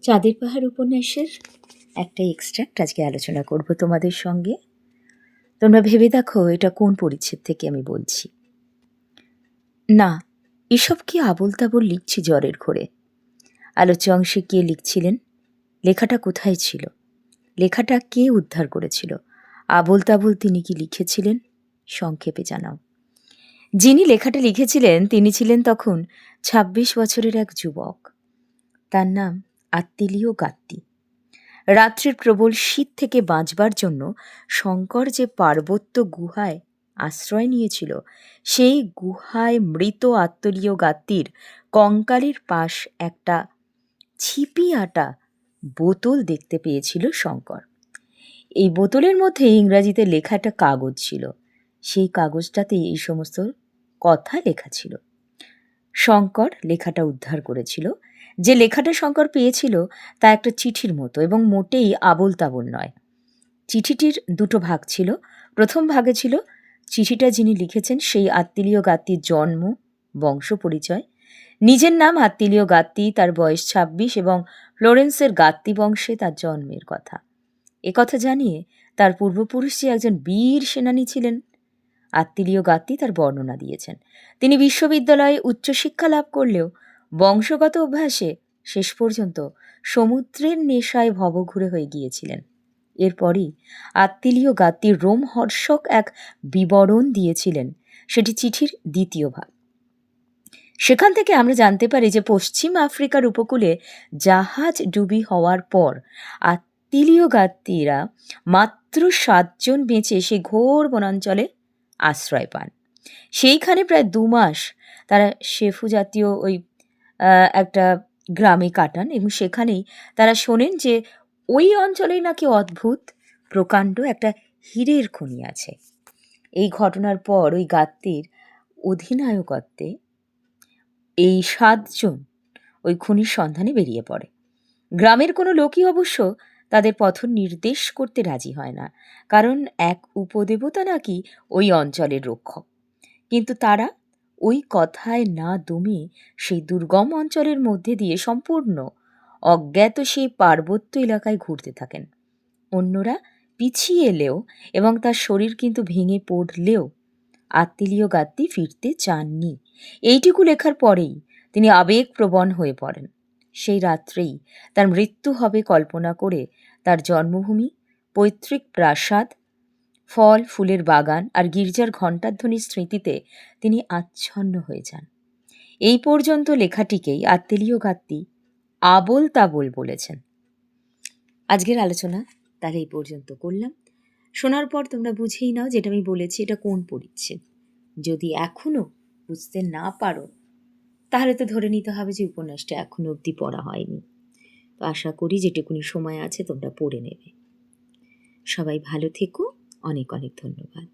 চাঁদের পাহাড় উপন্যাসের একটা এক্সট্রাক্ট আজকে আলোচনা করব তোমাদের সঙ্গে। তোমরা ভেবে দেখো এটা কোন পরিচ্ছেদ থেকে আমি বলছি। না, এসব কি আবোল তাবোল লিখছি জ্বরের ঘোরে। আলোচ্য অংশে কে লিখছিলেন, লেখাটা কোথায় ছিল, লেখাটা কে উদ্ধার করেছিল, আবোল তাবোল তিনি কি লিখেছিলেন? সংক্ষেপে জানাও। যিনি লেখাটা লিখেছিলেন তিনি ছিলেন তখন ২৬ বছরের এক যুবক। তার নাম আত্তিলিও গাত্তি। রাত্রির প্রবল শীত থেকে বাঁচবার জন্য শঙ্কর যে পার্বত্য গুহায় আশ্রয় নিয়েছিল, সেই গুহায় মৃত আত্তিলিও গাত্তির কঙ্কালের পাশ একটা ছিপি আটা বোতল দেখতে পেয়েছিল শঙ্কর। এই বোতলের মধ্যে ইংরাজিতে লেখা একটা কাগজ ছিল। সেই কাগজটাতে এই সমস্ত কথা লেখা ছিল। শঙ্কর লেখাটা উদ্ধার করেছিল। যে লেখাটা শঙ্কর পেয়েছিল তা একটা চিঠির মতো এবং মোটেই আবোল তাবোল নয়। চিঠিটির দুটো ভাগ ছিল। প্রথম ভাগে ছিল চিঠিটা যিনি লিখেছেন সেই আত্তিলিও গাত্তির জন্ম, বংশ পরিচয়, নিজের নাম আত্তিলিও গাত্তি, তার বয়স ২৬ এবং ফ্লোরেন্সের গাত্তি বংশে তার জন্মের কথা। একথা জানিয়ে তার পূর্বপুরুষ যে একজন বীর সেনানী ছিলেন, আত্তিলিও গাত্তি তার বর্ণনা দিয়েছেন। তিনি বিশ্ববিদ্যালয়ে উচ্চশিক্ষা লাভ করলেও বংশগত অভ্যাসে শেষ পর্যন্ত সমুদ্রের নেশায় ভবঘুরে হয়ে গিয়েছিলেন। এরপরই আত্তিলিও গাত্তি রোমহর্ষক এক বিবরণ দিয়েছিলেন, সেটি চিঠির দ্বিতীয় ভাগ। সেখান থেকে আমরা জানতে পারি যে পশ্চিম আফ্রিকার উপকূলে জাহাজ ডুবি হওয়ার পর আত্তিলিও গাত্তিরা মাত্র ৭ জন বেঁচে সেই ঘোর বনাঞ্চলে আশ্রয় পান। সেইখানে প্রায় ২ মাস তারা শেফু জাতীয় ওই একটা গ্রামে কাটান এবং সেখানেই তারা শোনেন যে ওই অঞ্চলেই নাকি অদ্ভুত প্রকাণ্ড একটা হীরের খনি আছে। এই ঘটনার পর ওই গাত্তির অধিনায়কত্বে এই ৭ জন ওই খনির সন্ধানে বেরিয়ে পড়ে। গ্রামের কোনো লোকই অবশ্য তাদের পথ নির্দেশ করতে রাজি হয় না, কারণ এক উপদেবতা নাকি ওই অঞ্চলের রক্ষক। কিন্তু তারা ওই কথায় না দমে সেই দুর্গম অঞ্চলের মধ্যে দিয়ে সম্পূর্ণ অজ্ঞাত সেই পার্বত্য এলাকায় ঘুরতে থাকেন। অন্যরা পিছিয়ে এলেও এবং তার শরীর কিন্তু ভেঙে পড়লেও আত্তিলিও গাত্তি ফিরতে চাননি। এইটুকু লেখার পরেই তিনি আবেগপ্রবণ হয়ে পড়েন। সেই রাত্রেই তার মৃত্যু হবে কল্পনা করে তার জন্মভূমি, পৈতৃক প্রাসাদ, ফল ফুলের বাগান আর গির্জার ঘণ্টাধ্বনির স্মৃতিতে তিনি আচ্ছন্ন হয়ে যান। এই পর্যন্ত লেখাটিকেই আত্তিলিও গাত্তি আবোল তাবোল বলেছেন। আজকের আলোচনা তাহলে এই পর্যন্ত করলাম। শোনার পর তোমরা বুঝেই নাও যেটা আমি বলেছি এটা কোন পরিচ্ছেদ। যদি এখনও বুঝতে না পারো তাহলে তো ধরে নিতে হবে যে উপন্যাসটা এখনো অবধি পড়া হয়নি। তো আশা করি যেটুকুনি সময় আছে তোমরা পড়ে নেবে। সবাই ভালো থেকো। অনেক অনেক ধন্যবাদ।